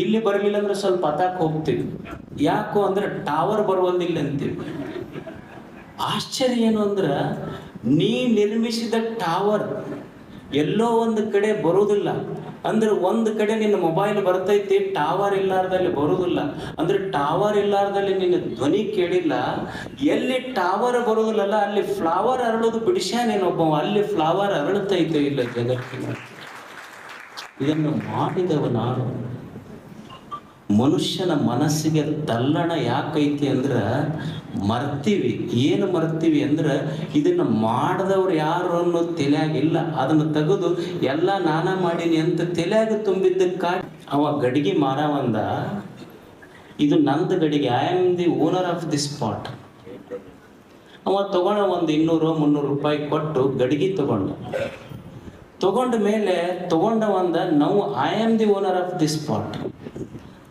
ಇಲ್ಲಿ ಬರಲಿಲ್ಲ ಅಂದ್ರೆ ಸ್ವಲ್ಪ ಹತ್ತಾಕ್ ಹೋಗ್ತೀವಿ. ಯಾಕೋ ಅಂದ್ರೆ ಟವರ್ ಬರುವಂದಿಲ್ಲ ಅಂತೀವಿ. ಆಶ್ಚರ್ಯ ಏನು ಅಂದ್ರೆ ನೀ ನಿರ್ಮಿಸಿದ ಟವರ್ ಎಲ್ಲೋ ಒಂದು ಕಡೆ ಬರುವುದಿಲ್ಲ. ಅಂದ್ರೆ ಒಂದು ಕಡೆ ನಿನ್ನ ಮೊಬೈಲ್ ಬರ್ತೈತಿ, ಟವರ್ ಇಲ್ಲಾರ್ದಲ್ಲಿ ಬರುವುದಿಲ್ಲ. ಅಂದ್ರೆ ಟವರ್ ಇಲ್ಲಾರ್ದಲ್ಲಿ ನಿನ್ನ ಧ್ವನಿ ಕೇಳಿಲ್ಲ. ಎಲ್ಲಿ ಟವರ್ ಬರುವುದಿಲ್ಲಲ್ಲ ಅಲ್ಲಿ ಫ್ಲವರ್ ಅರಳೋದು ಬಿಡಿಸ್ಯಾನೇನೊಬ್ಬ, ಅಲ್ಲಿ ಫ್ಲವರ್ ಅರಳುತ್ತೈತೆ ಇಲ್ಲ ಜಗತ್ತಿನ. ಇದನ್ನು ಮಾಡಿದವ ನಾನು. ಮನುಷ್ಯನ ಮನಸ್ಸಿಗೆ ತಲ್ಲಣ ಯಾಕೈತಿ ಅಂದ್ರೆ ಮರ್ತೀವಿ. ಏನು ಮರ್ತೀವಿ ಅಂದ್ರೆ ಇದನ್ನ ಮಾಡಿದವ್ರು ಯಾರು ಅನ್ನೋ ತಲೆಯಾಗಿಲ್ಲ. ಅದನ್ನು ತೆಗೆದು ಎಲ್ಲ ನಾನಾ ಮಾಡೀನಿ ಅಂತ ತಲೆಯಾಗ ತುಂಬಿದ್ದಕ್ಕಾಗಿ ಅವ ಗಡಿಗೆ ಮಾರವಂದ, ಇದು ನಂದು ಗಡಿಗೆ, I am the owner of the spot. ಅವ ತಗೊಂಡ ಒಂದು 200-300 ರೂಪಾಯಿ ಕೊಟ್ಟು ಗಡಿಗೆ ತಗೊಂಡ ಮೇಲೆ ತಗೊಂಡವಂದ, ನಾವು I am the owner of the spot.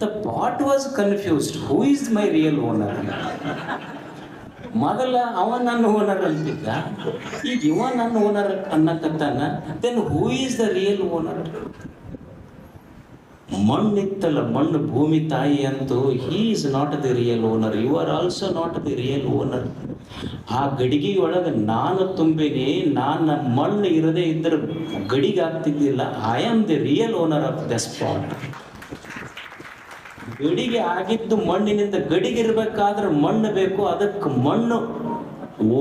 The pot was confused. Who is my real owner? ಮೊದಲ ಅವ ನನ್ನ ಓನರ್ ಅಂತಿದ್ದ, ಈಗ ಇವ ನನ್ನ ಓನರ್ ಅನ್ನಕತ್ತಾನ. Then who is the real owner? ಮಣ್ಣಿತ್ತಲ್ಲ, ಮಣ್ಣು ಭೂಮಿ ತಾಯಿ ಅಂತೂ, he is not the real owner. You are also not the real owner. ಆ ಗಡಿಗೆಯೊಳಗೆ ನಾನು ತುಂಬಿನಿ. ನಾನು ಮಣ್ಣು ಇರದೇ ಇದ್ದರೆ ಗಡಿಗೆ ಆಗ್ತಿದ್ದಿಲ್ಲ. I am the real owner of the spot. ಗಡಿಗೆ ಆಗಿದ್ದು ಮಣ್ಣಿನಿಂದ. ಗಡಿಗೆ ಇರಬೇಕಾದ್ರೆ ಮಣ್ಣು ಬೇಕು, ಅದಕ್ಕೆ ಮಣ್ಣು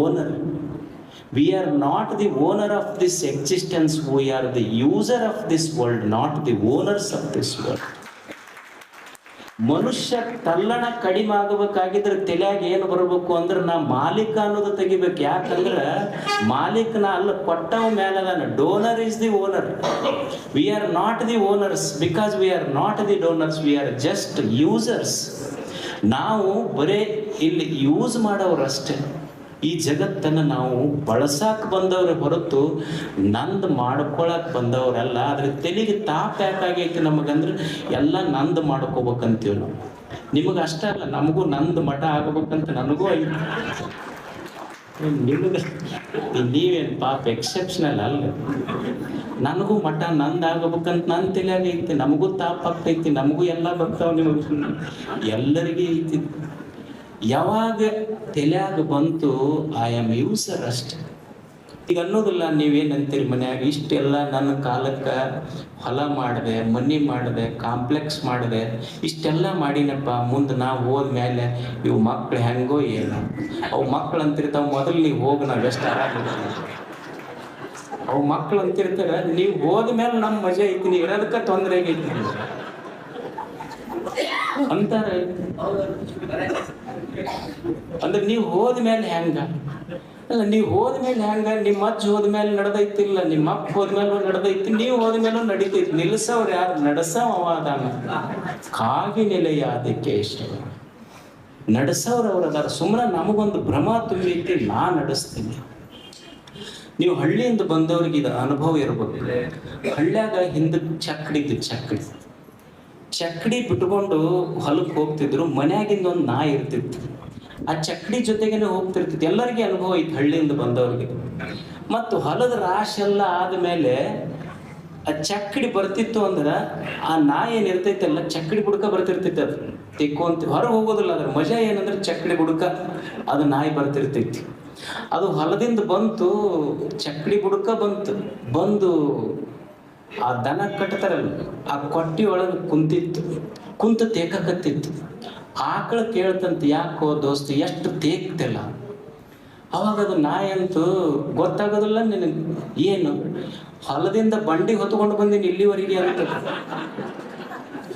owner. We are not the owner of this existence, we are the user of this world, not the owners of this world. ಮನುಷ್ಯ ತಲ್ಲಣ ಕಡಿಮೆ ಆಗಬೇಕಾಗಿದ್ರೆ ತಲೆಯಾಗ ಏನು ಬರಬೇಕು ಅಂದ್ರೆ ನಾ ಮಾಲೀಕ ಅನ್ನೋದು ತೆಗಿಬೇಕು. ಯಾಕಂದ್ರೆ ಮಾಲೀಕನ ಅಲ್ಲ, ಕೊಟ್ಟವ ಮೇಲದಾನ. Donor is the owner. We are not the owners because we are not the donors, we are just users. ನಾವು ಬರೇ ಇಲ್ಲಿ ಯೂಸ್ ಮಾಡೋರಷ್ಟೇ. ಈ ಜಗತ್ತನ್ನು ನಾವು ಬಳಸಕ್ಕೆ ಬಂದವ್ರೆ ಹೊರತು ನಂದು ಮಾಡ್ಕೊಳಕ್ಕೆ ಬಂದವರಲ್ಲ. ಅದ್ರ ತೆಲಿಗೆ ತಾಪ ಯಾಕಾಗೈತಿ ನಮಗಂದ್ರೆ ಎಲ್ಲ ನಂದು ಮಾಡ್ಕೋಬೇಕಂತೀವಿ ನಾವು. ನಿಮಗೆ ಅಷ್ಟೇ ಅಲ್ಲ, ನಮಗೂ ನಂದು ಮಠ ಆಗಬೇಕಂತ ನನಗೂ ಐತಿ. ನಿಮಗೆ ನೀವೇನು ಪಾಪ ಎಕ್ಸೆಪ್ಷನಲ್ ಅಲ್ಲ. ನನಗೂ ಮಠ ನಂದಾಗಬೇಕಂತ ನನ್ನ ತಲೆಯಾಗೈತಿ. ನಮಗೂ ತಾಪ ಆಗ್ತೈತಿ, ನಮಗೂ ಎಲ್ಲ ಬರ್ತಾವ. ನಿಮಗೆ ಎಲ್ಲರಿಗೂ ಐತಿ. ಯಾವಾಗ ತಲೆಯಾಗ ಬಂತು ಐ ಆಮ್ ಯೂಸರ್ ಅಷ್ಟೆ. ಈಗ ಅನ್ನೋದಿಲ್ಲ ನೀವೇನಂತೀರಿ ಮನ್ಯಾಗ, ಇಷ್ಟೆಲ್ಲ ನನ್ನ ಕಾಲಕ್ಕೆ ಹೊಲ ಮಾಡಿದೆ, ಮನಿ ಮಾಡಿದೆ, ಕಾಂಪ್ಲೆಕ್ಸ್ ಮಾಡಿದೆ, ಇಷ್ಟೆಲ್ಲ ಮಾಡಿನಪ್ಪ. ಮುಂದೆ ನಾವು ಹೋದ್ಮೇಲೆ ಇವು ಮಕ್ಳು ಹೆಂಗೋ ಏನು, ಅವು ಮಕ್ಳು ಅಂತಿರ್ತಾವ, ಮೊದಲು ನೀವು ಹೋಗಿ ನಾವು ಎಷ್ಟು ಆರಾಮ. ಅವು ಮಕ್ಳು ಅಂತಿರ್ತಾರೆ, ನೀವು ಹೋದ್ಮೇಲೆ ನಮ್ಮ ಮಜಾ ಐತಿ, ನೀವು ಇರೋದಕ್ಕೆ ತೊಂದರೆ ಆಗೈತಿ ಅಂತಾರೆ. ಅಂದ್ರೆ ನೀವು ಹೋದ್ಮೇಲೆ ಹೆಂಗ ಅಲ್ಲ, ನೀವು ಹೋದ್ಮೇಲೆ ಹೆಂಗ, ನಿಮ್ಮ ಅಜ್ಜ ಹೋದ್ಮೇಲೆ ನಡೆದೈತಿಲ್ಲ, ನಿಮ್ಮ ಅಪ್ಪ ಹೋದ್ಮೇಲೆ ನಡೆದೈತಿ, ನೀವು ಹೋದ್ಮೇಲೂ ನಡೀತೈತಿ. ನಿಲ್ಲಿಸವ್ರು ಯಾರು? ನಡೆಸವ ಅದಾನ. ಕಾಗಿ ನೆಲೆಯಾದ ಕೇಶವ. ನಡೆಸವ್ರು ಅವ್ರು ಅದಾರ. ಸುಮ್ಮನೆ ನಮಗೊಂದು ಭ್ರಮ ತುಂಬೈತಿ, ನಾ ನಡೆಸ್ತೀನಿ. ನೀವು ಹಳ್ಳಿಯಿಂದ ಬಂದವ್ರಿಗೆ ಇದು ಅನುಭವ ಇರ್ಬೇಕು. ಹಳ್ಳ್ಯಾಗ ಹಿಂದಕ್ಕೆ ಚಕ್ಕಡಿ ಬಿಟ್ಕೊಂಡು ಹೊಲಕ್ಕೆ ಹೋಗ್ತಿದ್ರು. ಮನ್ಯಾಗಿಂದ ಒಂದು ನಾಯಿ ಇರ್ತಿತ್ತು, ಆ ಚಕ್ಕಡಿ ಜೊತೆಗೇನೆ ಹೋಗ್ತಿರ್ತಿತ್ತು. ಎಲ್ಲರಿಗೆ ಅನುಭವ ಐತಿ ಹಳ್ಳಿಯಿಂದ ಬಂದವ್ರಿಗೆ. ಮತ್ತು ಹೊಲದ ರಾಶಿ ಎಲ್ಲ ಆದ್ಮೇಲೆ ಆ ಚಕ್ಕಡಿ ಬರ್ತಿತ್ತು ಅಂದ್ರೆ ಆ ನಾಯಿ ಏನಿರ್ತೈತಲ್ಲ ಚಕ್ಕಡಿ ಬುಡಕ ಬರ್ತಿರ್ತೈತಿ. ಅದು ತೆಕ್ಕೊಂತ ಹೊರಗೆ ಹೋಗೋದಿಲ್ಲ. ಅದ್ರ ಮಜಾ ಏನಂದ್ರೆ ಚಕ್ಕಡಿ ಬುಡಕ ಅದು ನಾಯಿ ಬರ್ತಿರ್ತೈತಿ. ಅದು ಹೊಲದಿಂದ ಬಂತು, ಚಕ್ಕಡಿ ಬುಡಕ ಬಂದು ಆ ದನ ಕಟ್ತಾರಲ್ಲ ಆ ಕೊಟ್ಟಿ ಒಳಗೆ ಕುಂತು ತೇಕಕತ್ತಿತ್ತು. ಆಕಳ ಕೇಳ್ತಂತ, ಯಾಕೋ ದೋಸ್ತ ಎಷ್ಟು ತೇಕ್ತಿಲ್ಲ? ಅವಾಗ ಅದು ನಾಯಿ ಅಂತೂ ಗೊತ್ತಾಗೋದಿಲ್ಲ ನಿನಗೆ, ಏನು ಹೊಲದಿಂದ ಬಂಡಿ ಹೊತ್ಕೊಂಡು ಬಂದೀನಿ ಇಲ್ಲಿವರೆಗೆ ಅಂತ.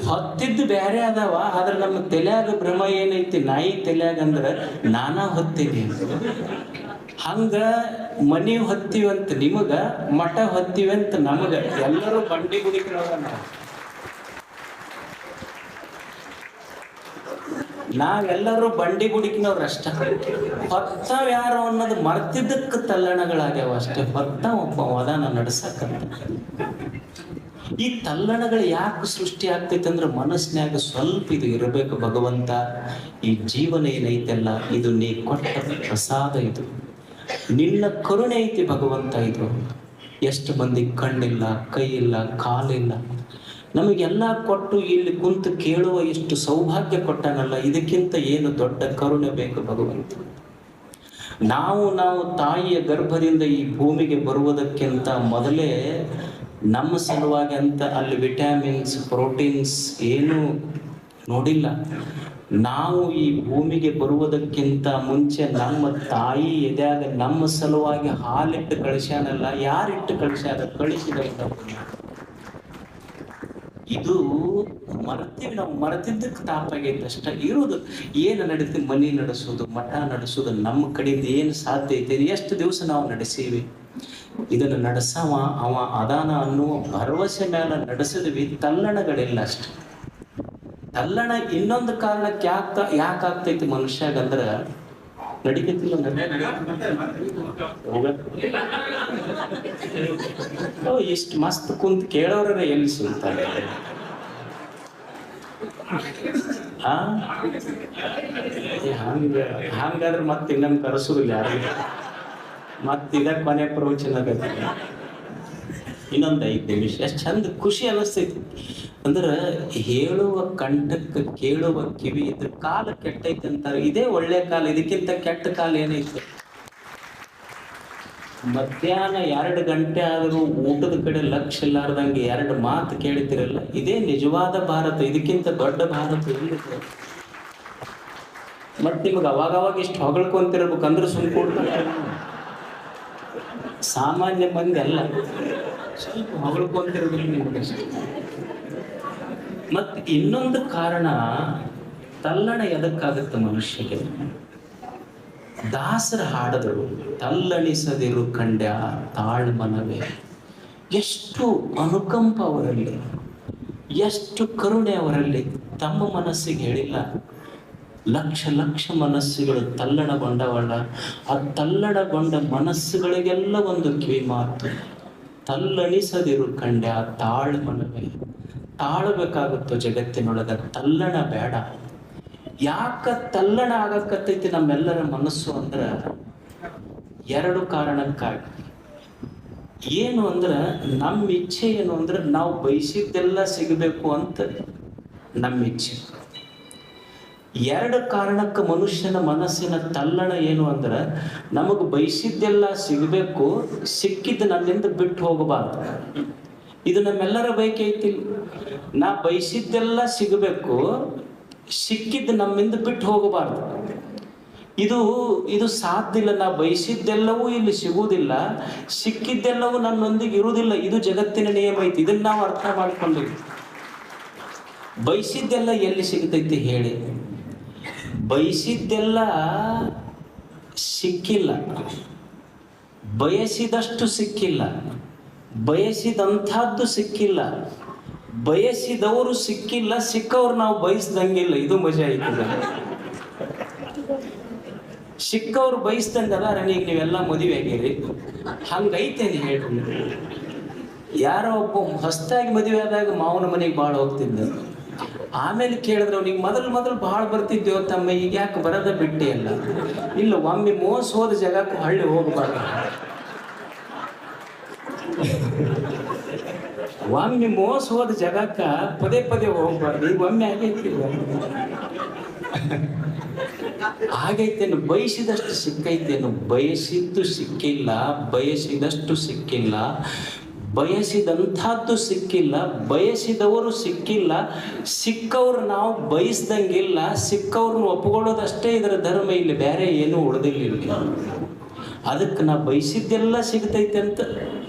ಹೊತ್ತಿದ್ದು ಬೇರೆ ಅದಾವ, ಆದ್ರೆ ನಮ್ಮ ತಲೆಯಾಗ ಭ್ರಮ ಏನೈತಿ, ನಾಯಿ ತಲೆಯಾಗ ಅಂದ್ರೆ ನಾನಾ ಹೊತ್ತೀನಿ. ಹಂಗ ಮನಿ ಹೊತ್ತೀವಂತ ನಿಮಗ, ಮಠ ಹೊತ್ತೀವಂತ ನಮಗ. ಎಲ್ಲರೂ ಬಂಡಿ ಗುಡಿக்கிறವ. ನಾವೆಲ್ಲರೂ ಬಂಡಿ ಗುಡಿಕಿನವ್ರು ಅಷ್ಟ. ಹೊತ್ತವ್ ಯಾರು ಅನ್ನೋದು ಮರ್ತಿದ್ದಕ್ಕೆ ತಲ್ಲಣಗಳಾಗ್ಯಾವ ಅಷ್ಟೇ. ಹೊತ್ತ ಒಬ್ಬ ವದಾನ ನಡ್ಸಕ್ಕಂತ. ಈ ತಲ್ಲಣಗಳು ಯಾಕೆ ಸೃಷ್ಟಿ ಆಗ್ತೈತೆ ಅಂದ್ರೆ ಮನಸ್ಸಿನಾಗ ಸ್ವಲ್ಪ ಇದು ಇರಬೇಕು. ಭಗವಂತ, ಈ ಜೀವನ ಏನೈತೆಲ್ಲ ಇದು ನೀ ಕೊಟ್ಟ ಪ್ರಸಾದ, ಇದು ನಿನ್ನ ಕರುಣೆ ಐತಿ ಭಗವಂತ. ಇದು ಎಷ್ಟು ಮಂದಿ ಕಣ್ಣಿಲ್ಲ, ಕೈ ಇಲ್ಲ, ಕಾಲಿಲ್ಲ. ನಮಗೆಲ್ಲ ಕೊಟ್ಟು ಇಲ್ಲಿ ಕುಂತು ಕೇಳುವ ಇಷ್ಟು ಸೌಭಾಗ್ಯ ಕೊಟ್ಟನಲ್ಲ, ಇದಕ್ಕಿಂತ ಏನು ದೊಡ್ಡ ಕರುಣೆ ಬೇಕು ಭಗವಂತ? ನಾವು ತಾಯಿಯ ಗರ್ಭದಿಂದ ಈ ಭೂಮಿಗೆ ಬರುವುದಕ್ಕಿಂತ ಮೊದಲೇ ನಮ್ಮ ಸಲುವಾಗಿ ಅಂತ ಅಲ್ಲಿ ವಿಟಮಿನ್ಸ್, ಪ್ರೋಟೀನ್ಸ್ ಏನೂ ನೋಡಿಲ್ಲ. ನಾವು ಈ ಭೂಮಿಗೆ ಬರುವುದಕ್ಕಿಂತ ಮುಂಚೆ ನಮ್ಮ ತಾಯಿ ಎದೆಯಾಗ ನಮ್ಮ ಸಲುವಾಗಿ ಹಾಲಿಟ್ಟು ಕಳಿಸ್ಯಾನಲ್ಲ, ಯಾರಿಟ್ಟು ಕಳಿಸ್ಯಾರ? ಕಳಿಸಿದ. ಇದು ಮರ್ತೀವಿ ನಾವು, ಮರೆತಿದ್ದಕ್ಕೆ ತಾಪಾಗೈತೆ ಅಷ್ಟ. ಇರೋದು ಏನು ನಡೀತಿ, ಮನೆ ನಡೆಸೋದು, ಮಠ ನಡೆಸೋದು ನಮ್ಮ ಕಡೆಯಿಂದ ಏನು ಸಾಧ್ಯ ಐತೆ, ಎಷ್ಟು ದಿವಸ ನಾವು ನಡೆಸೀವಿ. ಇದನ್ನು ನಡೆಸವ ಅವ ಅದಾನ ಅನ್ನುವ ಭರವಸೆ ಮೇಲೆ ನಡೆಸಿದ್ವಿ. ತಲ್ಲಣಗಳಿಲ್ಲ ಅಷ್ಟೆ. ತಲ್ಲಣ ಇನ್ನೊಂದು ಕಾರಣಕ್ಕೆ ಯಾಕಾಗ್ತೈತಿ ಮನುಷ್ಯಾಗಂದ್ರ, ನಡಿಕತ್ತಿಲ್ಲ ಇಷ್ಟು ಮಸ್ತ್ ಕುಂತ್ ಕೇಳೋರ ಎಲ್ಲಿ ಸುಲ್ತಾರೆ? ಹಂಗಾದ್ರೆ ಮತ್ತೆ ಇನ್ನೊಂದು ಕರೆಸೋದಿಲ್ಲ ಯಾರಿಗೆ. ಮತ್ತಿದ ಕೊನೆ ಪ್ರವಚನ ಇನ್ನೊಂದು 5 ನಿಮಿಷ. ಎಷ್ಟು ಚಂದ ಖುಷಿ ಅನಿಸ್ತೈತಿ ಅಂದ್ರೆ, ಹೇಳುವ ಕಂಠಕ್ಕೆ ಕೇಳುವ ಕಿವಿ ಇದ್ರ ಕಾಲ ಕೆಟ್ಟೈತೆ ಅಂತಾರೆ. ಇದೇ ಒಳ್ಳೆ ಕಾಲ, ಇದಕ್ಕಿಂತ ಕೆಟ್ಟ ಕಾಲ ಏನೈತೆ? ಮಧ್ಯಾಹ್ನ 2 ಗಂಟೆ ಆದರೂ ಊಟದ ಕಡೆ ಲಕ್ಷ್ಯ ಇಲ್ಲಾರ್ದಂಗೆ 2 ಮಾತು ಕೇಳ್ತಿರಲ್ಲ, ಇದೇ ನಿಜವಾದ ಭಾರತ. ಇದಕ್ಕಿಂತ ದೊಡ್ಡ ಭಾರತ ಎಲ್ಲಿದೆ? ಮತ್ತೆ ನಿಮಗೆ ಅವಾಗವಾಗ ಇಷ್ಟು ಹೊಗಳ್ಕೊಂತಿರ್ಬೇಕಂದ್ರೆ ಸುಮ್ ಕೊಡ್ತಾರೆ. ಸಾಮಾನ್ಯ ಮಂದಿ ಅಲ್ಲ, ಸ್ವಲ್ಪ ಹೊಗಳ್ಕೊಂತಿರ್ಬೇಕು ನಿಮ್ಗೆ. ಮತ್ತೆ ಇನ್ನೊಂದು ಕಾರಣ, ತಲ್ಲಣ ಎದಕ್ಕಾಗುತ್ತೆ ಮನುಷ್ಯಗೆ? ದಾಸರ ಹಾಡದರು, ತಲ್ಲಣಿಸದಿರು ಕಂಡ್ಯ ತಾಳ್ಮನವೇ. ಎಷ್ಟು ಅನುಕಂಪ ಅವರಲ್ಲಿ, ಎಷ್ಟು ಕರುಣೆ ಅವರಲ್ಲಿ. ತಮ್ಮ ಮನಸ್ಸಿಗೆ ಹೇಳಿಲ್ಲ, ಲಕ್ಷ ಲಕ್ಷ ಮನಸ್ಸುಗಳು ತಲ್ಲಣಗೊಂಡವಲ್ಲ. ಆ ತಲ್ಲಣಗೊಂಡ ಮನಸ್ಸುಗಳಿಗೆಲ್ಲ ಒಂದು ಕಿವಿ ಮಾತು, ತಲ್ಲಣಿಸದಿರು ಕಂಡ್ಯ ತಾಳ್ಮನವೇ. ತಾಳ್ಬೇಕಾಗುತ್ತೋ ಜಗತ್ತಿನೊಳಗ, ತಲ್ಲಣ ಬೇಡ. ಯಾಕ ತಲ್ಲಣ ಆಗಕತ್ತೈತಿ ನಮ್ಮೆಲ್ಲರ ಮನಸ್ಸು ಅಂದ್ರ 2 ಕಾರಣಕ್ಕಾಗಿ. ಏನು ಅಂದ್ರ, ನಮ್ಮ ಇಚ್ಛೆ ಏನು ಅಂದ್ರೆ ನಾವು ಬಯಸಿದ್ದೆಲ್ಲ ಸಿಗಬೇಕು ಅಂತ ನಮ್ಮ ಇಚ್ಛೆ. 2 ಕಾರಣಕ್ಕೆ ಮನುಷ್ಯನ ಮನಸ್ಸಿನ ತಲ್ಲಣ ಏನು ಅಂದ್ರ, ನಮಗ್ ಬಯಸಿದ್ದೆಲ್ಲ ಸಿಗಬೇಕು, ಸಿಕ್ಕಿದ್ದು ನನ್ನಿಂದ ಬಿಟ್ಟು ಹೋಗಬಾರ್ದು. ಇದು ನಮ್ಮೆಲ್ಲರ ಬಯಕೆ ಐತಿ. ನಾ ಬಯಸಿದ್ದೆಲ್ಲ ಸಿಗಬೇಕು, ಸಿಕ್ಕಿದ್ದು ನಮ್ಮಿಂದ ಬಿಟ್ಟು ಹೋಗಬಾರ್ದು. ಇದು ಸಾಧ್ಯ ಇಲ್ಲ. ನಾ ಬಯಸಿದ್ದೆಲ್ಲವೂ ಇಲ್ಲಿ ಸಿಗುವುದಿಲ್ಲ, ಸಿಕ್ಕಿದ್ದೆಲ್ಲವೂ ನನ್ನೊಂದಿಗೆ ಇರುವುದಿಲ್ಲ. ಇದು ಜಗತ್ತಿನ ನಿಯಮ ಐತಿ. ಇದನ್ನ ನಾವು ಅರ್ಥ ಮಾಡ್ಕೊಂಡಿವಿ. ಬಯಸಿದ್ದೆಲ್ಲ ಎಲ್ಲಿ ಸಿಗ್ತೈತಿ ಹೇಳಿ? ಬಯಸಿದ್ದೆಲ್ಲ ಸಿಕ್ಕಿಲ್ಲ, ಬಯಸಿದಷ್ಟು ಸಿಕ್ಕಿಲ್ಲ, ಬಯಸಿದಂಥದ್ದು ಸಿಕ್ಕಿಲ್ಲ, ಬಯಸಿದವರು ಸಿಕ್ಕಿಲ್ಲ, ಸಿಕ್ಕವ್ರು ನಾವು ಬಯಸ್ದಂಗಿಲ್ಲ. ಇದು ಮಜಾ ಐತದ. ಸಿಕ್ಕವ್ರು ಬಯಸ್ದಂಗ ಅದಾರ. ಈಗ ನೀವೆಲ್ಲ ಮದುವೆ ಆಗಿರಿ, ಹಂಗೈತೇನು ಹೇಳ್ರಿ? ಯಾರೋ ಒಬ್ಬ ಹೊಸದಾಗಿ ಮದುವೆ ಆದಾಗ ಮಾವನ ಮನೆಗೆ ಭಾಳ ಹೋಗ್ತಿದ್ದ. ಆಮೇಲೆ ಕೇಳಿದ್ರೆ ಅವ್ನಿಗೆ ಮೊದಲು ಭಾಳ ಬರ್ತಿದ್ದೇವ ತಮ್ಮ, ಈಗ ಯಾಕೆ ಬರೋದ ಬಿಟ್ಟೆ ಅಲ್ಲ? ಇಲ್ಲ, ಒಮ್ಮೆ ಮೋಸ ಹೋದ ಜಾಗಕ್ಕೂ ಹಳ್ಳಿ ಹೋಗಬಾರ್ದು. ಒಮ್ಮೆ ಮೋಸ ಹೋದ ಜಾಗಕ್ಕ ಪದೇ ಪದೇ ಹೋಗ್ಬಾರ್ದು. ಈಗ ಒಮ್ಮೆ ಆಗೈತೇನು? ಬಯಸಿದಷ್ಟು ಸಿಕ್ಕೈತೇನು? ಬಯಸಿದ್ದು ಸಿಕ್ಕಿಲ್ಲ, ಬಯಸಿದಷ್ಟು ಸಿಕ್ಕಿಲ್ಲ, ಬಯಸಿದಂಥದ್ದು ಸಿಕ್ಕಿಲ್ಲ, ಬಯಸಿದವರು ಸಿಕ್ಕಿಲ್ಲ, ಸಿಕ್ಕವ್ರು ನಾವು ಬಯಸ್ದಂಗಿಲ್ಲ, ಸಿಕ್ಕವ್ರನ್ನ ಒಪ್ಕೊಳ್ಳೋದಷ್ಟೇ ಇದರ ಧರ್ಮ. ಇಲ್ಲಿ ಬೇರೆ ಏನೂ ಉಳಿದಿಲ್ಲ. ಅದಕ್ಕೆ ನಾ ಬಯಸಿದ್ದೆಲ್ಲ ಸಿಗ್ತೈತೆ ಅಂತ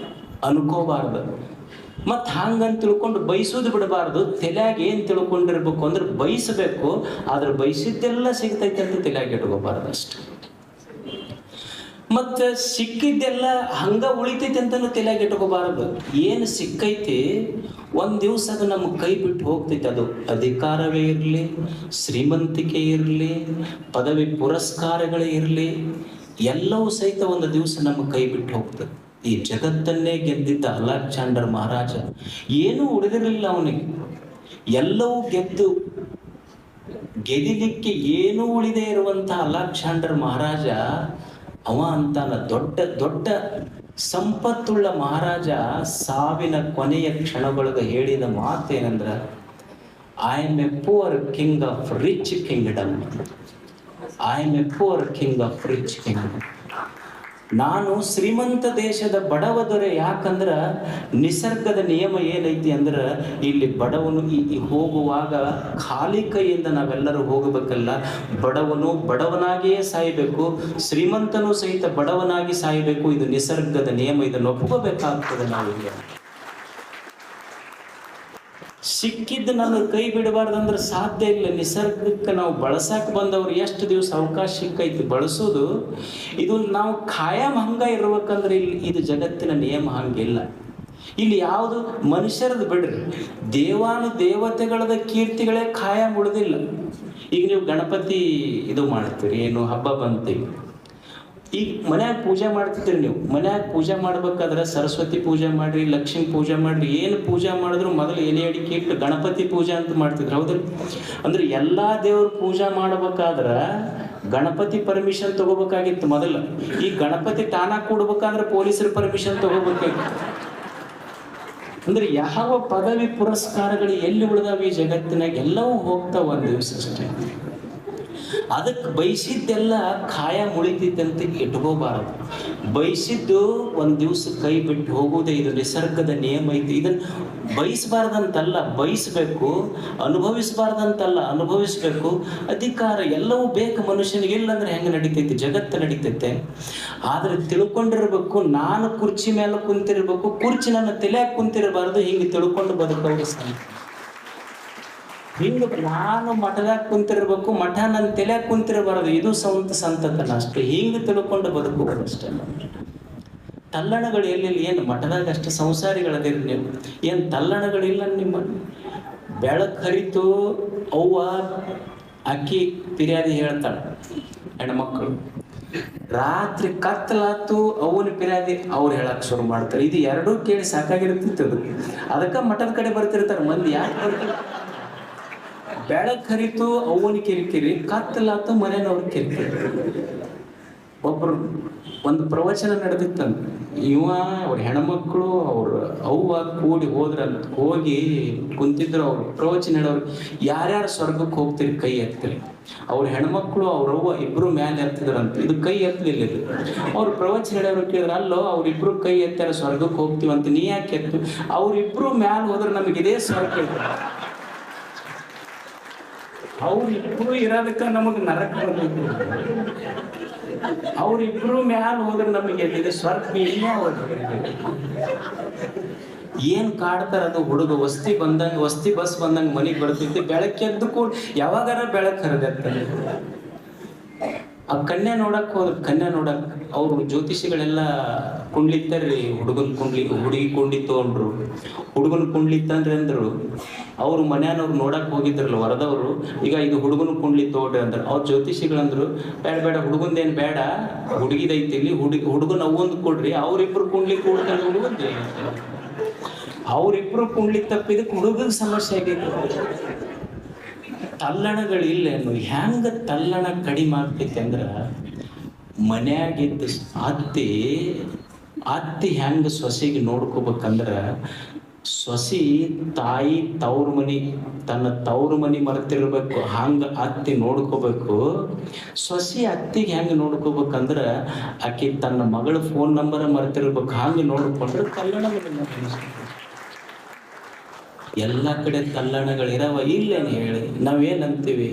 ಅನ್ಕೋಬಾರ್ದು. ಮತ್ತು ಹಂಗಂತ ತಿಳ್ಕೊಂಡು ಬಯಸೋದು ಬಿಡಬಾರ್ದು. ತಲೆಯಾಗ ಏನು ತಿಳ್ಕೊಂಡಿರ್ಬೇಕು ಅಂದ್ರೆ, ಬಯಸಬೇಕು, ಆದ್ರೆ ಬಯಸಿದ್ದೆಲ್ಲ ಸಿಗ್ತೈತೆ ಅಂತ ತಲೆಯಾಗ ಇಟ್ಕೋಬಾರ್ದು ಅಷ್ಟೆ. ಮತ್ತು ಸಿಕ್ಕಿದ್ದೆಲ್ಲ ಹಂಗ ಉಳಿತೈತೆ ಅಂತಲೂ ತಲೆಯಾಗ ಇಟ್ಕೋಬಾರದು. ಏನು ಸಿಕ್ಕೈತಿ ಒಂದು ದಿವಸ ಅದು ನಮ್ಮ ಕೈ ಬಿಟ್ಟು ಹೋಗ್ತೈತೆ. ಅದು ಅಧಿಕಾರವೇ ಇರಲಿ, ಶ್ರೀಮಂತಿಕೆ ಇರಲಿ, ಪದವಿ ಪುರಸ್ಕಾರಗಳೇ ಇರಲಿ, ಎಲ್ಲವೂ ಸಹಿತ ಒಂದು ದಿವಸ ನಮ್ಮ ಕೈ ಬಿಟ್ಟು ಹೋಗ್ತದೆ. ಈ ಜಗತ್ತನ್ನೇ ಗೆದ್ದಿದ್ದ ಅಲೆಕ್ಸಾಂಡರ್ ಮಹಾರಾಜ ಏನೂ ಉಳಿದಿರಲಿಲ್ಲ ಅವನಿಗೆ. ಎಲ್ಲವೂ ಗೆದಿಲಿಕ್ಕೆ ಏನೂ ಉಳಿದೇ ಇರುವಂತಹ ಅಲೆಕ್ಸಾಂಡರ್ ಮಹಾರಾಜ ಅವ ಅಂತಾನ, ದೊಡ್ಡ ದೊಡ್ಡ ಸಂಪತ್ತುಳ್ಳ ಮಹಾರಾಜ ಸಾವಿನ ಕೊನೆಯ ಕ್ಷಣದೊಳಗೆ ಹೇಳಿದ ಮಾತೇನೆಂದ್ರ, I am a poor king of rich kingdom. I am a poor king of rich kingdom. ನಾನು ಶ್ರೀಮಂತ ದೇಶದ ಬಡವ ದೊರೆ. ಯಾಕಂದ್ರೆ ನಿಸರ್ಗದ ನಿಯಮ ಏನೈತಿ ಅಂದ್ರೆ, ಇಲ್ಲಿ ಬಡವನು ಹೋಗುವಾಗ ಖಾಲಿ ಕೈಯಿಂದ ನಾವೆಲ್ಲರೂ ಹೋಗಬೇಕಲ್ಲ. ಬಡವನು ಬಡವನಾಗಿಯೇ ಸಾಯಬೇಕು, ಶ್ರೀಮಂತನೂ ಸಹಿತ ಬಡವನಾಗಿ ಸಾಯಬೇಕು. ಇದು ನಿಸರ್ಗದ ನಿಯಮ, ಇದನ್ನು ಒಪ್ಕೋಬೇಕಾಗ್ತದೆ ನಾವು. ಸಿಕ್ಕಿದ್ದು ನನ್ನ ಕೈ ಬಿಡಬಾರ್ದಂದ್ರೆ ಸಾಧ್ಯ ಇಲ್ಲ. ನಿಸರ್ಗಕ್ಕೆ ನಾವು ಬಳಸಕ್ಕೆ ಬಂದವ್ರು ಎಷ್ಟು ದಿವಸ ಅವಕಾಶ ಸಿಕ್ಕೈತಿ ಬಳಸೋದು. ಇದು ನಾವು ಖಾಯಂ ಹಂಗ ಇರ್ಬೇಕಂದ್ರೆ ಇದು ಜಗತ್ತಿನ ನಿಯಮ ಹಂಗಿಲ್ಲ. ಇಲ್ಲಿ ಯಾವುದು ಮನುಷ್ಯರದ್ದು ಬಿಡ್ರಿ, ದೇವಾನು ದೇವತೆಗಳದ ಕೀರ್ತಿಗಳೇ ಖಾಯಂ ಉಳಿದಿಲ್ಲ. ಈಗ ನೀವು ಗಣಪತಿ ಇದು ಮಾಡ್ತೀರಿ, ಏನು ಹಬ್ಬ ಬಂತೀವಿ, ಈಗ ಮನ್ಯಾಗ ಪೂಜೆ ಮಾಡ್ತಿದ್ರಿ. ನೀವು ಮನ್ಯಾಗ ಪೂಜೆ ಮಾಡ್ಬೇಕಾದ್ರೆ ಸರಸ್ವತಿ ಪೂಜೆ ಮಾಡ್ರಿ, ಲಕ್ಷ್ಮೀ ಪೂಜೆ ಮಾಡ್ರಿ, ಏನು ಪೂಜೆ ಮಾಡಿದ್ರು ಮೊದಲು ಎಲೆ ಅಡಿಕೆ ಇಟ್ಟು ಗಣಪತಿ ಪೂಜೆ ಅಂತ ಮಾಡ್ತಿದ್ರು, ಹೌದಲ್ಲ? ಅಂದ್ರೆ ಎಲ್ಲಾ ದೇವ್ರ ಪೂಜೆ ಮಾಡ್ಬೇಕಾದ್ರೆ ಗಣಪತಿ ಪರ್ಮಿಷನ್ ತಗೋಬೇಕಾಗಿತ್ತು ಮೊದಲು. ಈ ಗಣಪತಿ ತಾನಾಗಿ ಕೊಡ್ಬೇಕಾದ್ರೆ ಪೊಲೀಸರ ಪರ್ಮಿಷನ್ ತಗೋಬೇಕಾಗಿತ್ತು. ಅಂದ್ರೆ ಯಾವ ಪದವಿ ಪುರಸ್ಕಾರಗಳು ಎಲ್ಲಿ ಉಳಿದಾವ ಈ ಜಗತ್ತಿನಾಗ? ಎಲ್ಲವೂ ಹೋಗ್ತಾವ ಒಂದು ದಿವಸ ಅಷ್ಟೇ. ಅದಕ್ಕೆ ಬಯಸಿದ್ದೆಲ್ಲ ಖಾಯ ಮುಳಿತಿದ್ದಂತೆ ಇಟ್ಕೋಬಾರದು. ಬಯಸಿದ್ದು ಒಂದು ದಿವಸ ಕೈ ಬಿಟ್ಟು ಹೋಗುವುದೇ ಇದು ನಿಸರ್ಗದ ನಿಯಮ ಐತಿ. ಇದನ್ನು ಬಯಸಬಾರ್ದಂತಲ್ಲ, ಬಯಸಬೇಕು. ಅನುಭವಿಸಬಾರ್ದಂತಲ್ಲ, ಅನುಭವಿಸ್ಬೇಕು. ಅಧಿಕಾರ ಎಲ್ಲವೂ ಬೇಕು ಮನುಷ್ಯನಿಗೆ. ಇಲ್ಲಂದ್ರೆ ಹೆಂಗೆ ನಡೀತೈತಿ? ಜಗತ್ತು ನಡೀತೈತೆ. ಆದ್ರೆ ತಿಳ್ಕೊಂಡಿರ್ಬೇಕು, ನಾನು ಕುರ್ಚಿ ಮೇಲೆ ಕುಂತಿರ್ಬೇಕು, ಕುರ್ಚಿ ನನ್ನ ತಲೆಯಾಗ ಕುಂತಿರಬಾರ್ದು. ಹಿಂಗೆ ತಿಳ್ಕೊಂಡು ಬದುಕೋದು ಸಾಧ್ಯ. ಹಿಂಗ ನಾನು ಮಠದಾಗ ಕುಂತಿರ್ಬೇಕು, ಮಠ ನನ್ನ ತಲೆಯಾಗ ಕುಂತಿರಬಾರದು. ಇದು ಸಂತತನ ಅಷ್ಟೇ. ಹಿಂಗೆ ತಿಳ್ಕೊಂಡು ಬದುಕುವುದು ಅಷ್ಟೇ. ತಲ್ಲಣಗಳು ಎಲ್ಲೆಲ್ಲಿ? ಏನು ಮಠದಾಗ ಅಷ್ಟೇ ಸಂಸಾರಿಗಳದಿರಿ ನೀವು? ಏನು ತಲ್ಲಣಗಳಿಲ್ಲ ನಿಮ್ಮ? ಬೆಳಕು ಹರಿತು ಅವ್ವ ಅಕ್ಕಿ ಪಿರ್ಯಾದಿ ಹೇಳ್ತಾಳೆ ಹೆಣ್ಮಕ್ಳು. ರಾತ್ರಿ ಕತ್ತಲಾತು ಅವನ ಪಿರ್ಯಾದಿ ಅವ್ರು ಹೇಳಕ್ ಶುರು ಮಾಡ್ತಾರೆ. ಇದು ಎರಡೂ ಕೇಳಿ ಸಾಕಾಗಿರ್ತಿತ್ತು. ಅದಕ್ಕೆ ಮಠದ ಕಡೆ ಬರ್ತಿರ್ತಾರೆ ಮಂದಿ. ಯಾಕೆ ಬರ್ತಾರೆ? ಬೆಳಕ್ ಹರಿತು ಅವನ ಕಿರಿಕಿರಿ, ಕತ್ತಲಾತು ಮನೆಯವ್ರ ಕಿರಿಕಿರಿ. ಒಬ್ರು ಒಂದು ಪ್ರವಚನ ನಡೆದಿತ್ತಂತ. ಅವ್ರ ಹೆಣ್ಮಕ್ಳು ಅವ್ರ ಅವ್ವ ಕೂಡಿ ಹೋದ್ರಂತ. ಹೋಗಿ ಕುಂತಿದ್ರು. ಅವ್ರು ಪ್ರವಚನ ಹೇಳೋರು, ಯಾರ್ಯಾರು ಸ್ವರ್ಗಕ್ಕೆ ಹೋಗ್ತೀರಿ ಕೈ ಎತ್ತರಿ. ಅವ್ರ ಹೆಣ್ಮಕ್ಳು ಅವ್ರವ್ವ ಇಬ್ರು ಮ್ಯಾಲೆ ಎತ್ತಿದ್ರಂತ. ಇದು ಕೈ ಎತ್ತಲಿಲ್ಲ. ಇದು ಅವ್ರ ಪ್ರವಚನ ಹೇಳೋರು ಕೇಳಿದ್ರ, ಅಲ್ಲೋ ಅವ್ರಿಬ್ರು ಕೈ ಎತ್ತಾರ ಸ್ವರ್ಗಕ್ಕೆ ಹೋಗ್ತೀವಂತ, ನೀ ಯಾಕೆ ಎತ್ತು? ಅವ್ರಿಬ್ರು ಮ್ಯಾಲ ಹೋದ್ರೆ ನಮಗಿದೇ ಸ್ವರ್ಗ. ಅವ್ರಿಬ್ರು ಇರೋದಕ್ಕ ನಮಗ್ ನರಕ ಬರ್ತೈತಿ. ಅವ್ರಿಬ್ರು ಮ್ಯಾಲ ಹೋದ್ರೆ ನಮಗೆ ಎಲ್ಲಿದೆ ಸ್ವರ್ಗ? ಏನ್ ಕಾಡ್ತಾರ ಅದು ಹುಡುಗ. ವಸ್ತಿ ಬಸ್ ಬಂದಂಗ ಮನೆಗ್ ಬರ್ತೈತಿ. ಬೆಳಕೆದ್ದು ಕೂಡ ಯಾವಾಗಾರ ಬೆಳಕ್ ಹರಿದಿರ್ತಾರೆ. ಆ ಕನ್ಯಾ ನೋಡಕ್ ಹೋದ್ರು. ಕನ್ಯಾ ನೋಡಕ್ ಅವ್ರು ಜ್ಯೋತಿಷಿಗಳೆಲ್ಲ ಕುಂಡ್ಲಿತ್ತಾರ್ರಿ. ಹುಡುಗನ್ ಕುಂಡ್ಲಿ, ಹುಡುಗಿ ಕುಂಡ್ಲಿ ತಗೊಂಡ್ರು. ಹುಡುಗನ್ ಕುಂಡ್ಲಿತ್ತಂದ್ರೆ ಅಂದ್ರು. ಅವ್ರು ಮನ್ಯಾನವ್ರು ನೋಡಕ್ ಹೋಗಿದ್ರಲ್ಲ ವರದವ್ರು, ಈಗ ಇದು ಹುಡುಗನ ಕುಂಡ್ಲಿ ತೋಡ್ರಿ ಅಂದ್ರ. ಅವ್ರ ಜ್ಯೋತಿಷಿಗಳಂದ್ರು, ಬೇಡ ಹುಡುಗಂದೇನ್ ಬೇಡ, ಹುಡುಗಿದೈತಿ ಇಲ್ಲಿ, ಹುಡುಗನ ಅವ್ವೊಂದು ಕೊಡ್ರಿ. ಅವ್ರಿಬ್ರು ಕುಂಡ್ಲಿ ಕೂಡ್ತಾರೆ. ಹುಡುಗಂದೇ ಅವ್ರಿಬ್ರು ಕುಂಡ್ಲಿ ತಪ್ಪಿದಕ್ಕೆ ಹುಡುಗಗ್ ಸಮಸ್ಯೆ ಆಗೈತಿ. ತಲ್ಲಣಗಳಿಲ್ಲೇನು? ಹೆಂಗ ತಲ್ಲಣ ಕಡಿಮೆ ಆಗ್ತೈತಿ ಅಂದ್ರ, ಮನ್ಯಾಗಿದ್ದ ಅತ್ತಿ ಹೆಂಗ ಸೊಸೆಗೆ ನೋಡ್ಕೋಬೇಕಂದ್ರ, ಸೊಸಿ ತಾಯಿ ತನ್ನ ತವ್ರ ಮನಿ ಮರೆತಿರ್ಬೇಕು, ಹಂಗ ಅತ್ತಿ ನೋಡ್ಕೋಬೇಕು. ಸೊಸಿ ಅತ್ತಿಗೆ ಹೆಂಗ ನೋಡ್ಕೋಬೇಕಂದ್ರ, ಆಕಿ ತನ್ನ ಮಗಳ ಫೋನ್ ನಂಬರ್ ಮರೆತಿರ್ಬೇಕು, ಹಂಗ ನೋಡ್ಕೊಂಡ್ರೆ ತಲ್ಲಣ. ಎಲ್ಲ ಕಡೆ ತಲ್ಲಣಗಳಿರವ ಇಲ್ಲೇನು ಹೇಳಿ? ನಾವೇನಂತೀವಿ?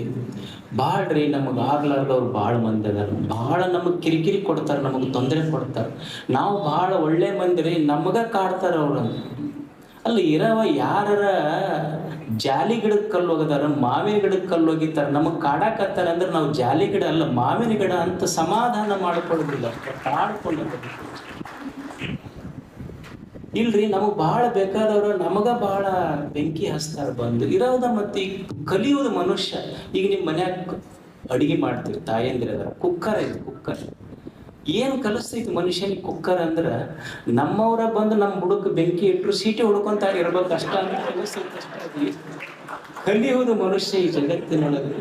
ಬಾಳ್ರಿ ನಮಗೆ ಆಗ್ಲಾರ್ದವ್ರು ಭಾಳ ಮಂದಿ ಅದಾರ. ಭಾಳ ನಮಗೆ ಕಿರಿಕಿರಿ ಕೊಡ್ತಾರೆ, ನಮಗೆ ತೊಂದರೆ ಕೊಡ್ತಾರೆ. ನಾವು ಭಾಳ ಒಳ್ಳೆ ಮಂದಿರಿ, ನಮಗ ಕಾಡ್ತಾರ ಅವ್ರು. ಅಲ್ಲ ಇರವ ಯಾರ ಜಾಲಿ ಗಿಡಕ್ಕೆ ಕಲ್ಲು ಹೋಗದಾರ, ಮಾವಿನ ಗಿಡಕ್ಕೆ ಕಲ್ಲು ಹೋಗಿತಾರ, ನಮಗೆ ಕಾಡಾಕತ್ತಾರ ಅಂದ್ರೆ ನಾವು ಜಾಲಿ ಗಿಡ ಅಲ್ಲ ಮಾವಿನ ಗಿಡ ಅಂತ ಸಮಾಧಾನ ಮಾಡ್ಕೊಳ್ಳೋದಿಲ್ಲ, ಕಾಡ್ಕೊಳ್ಳ. ಇಲ್ರಿ ನಮಗ್ ಬಹಳ ಬೇಕಾದವ್ರು ನಮಗ ಬಹಳ ಬೆಂಕಿ ಹಚ್ತಾರ ಬಂದು ಇರೋದ. ಮತ್ತೆ ಈಗ ಕಲಿಯೋದು ಮನುಷ್ಯ. ಈಗ ನಿಮ್ ಮನ್ಯಾಗ ಅಡಿಗೆ ಮಾಡ್ತೀರಿ, ತಾಯಂದಿರ ಅದಾರ, ಕುಕ್ಕರ್ ಐತಿ. ಕುಕ್ಕರ್ ಏನ್ ಕಲಿಸ್ತೈತಿ ಮನುಷ್ಯನಿಗೆ? ಕುಕ್ಕರ್ ಅಂದ್ರ ನಮ್ಮವ್ರ ಬಂದು ನಮ್ಮ ಬುಡಕ್ ಬೆಂಕಿ ಇಟ್ರು ಸೀಟಿ ಹೊಡ್ಕೊಂತ ಇರ್ಬೇಕು ಅಷ್ಟ ಅಂತ ಕಲಿಸ್ತೈತಿ. ಕಲಿಯೋದು ಮನುಷ್ಯ ಈ ಜಗತ್ತಿನೊಳಗೆ.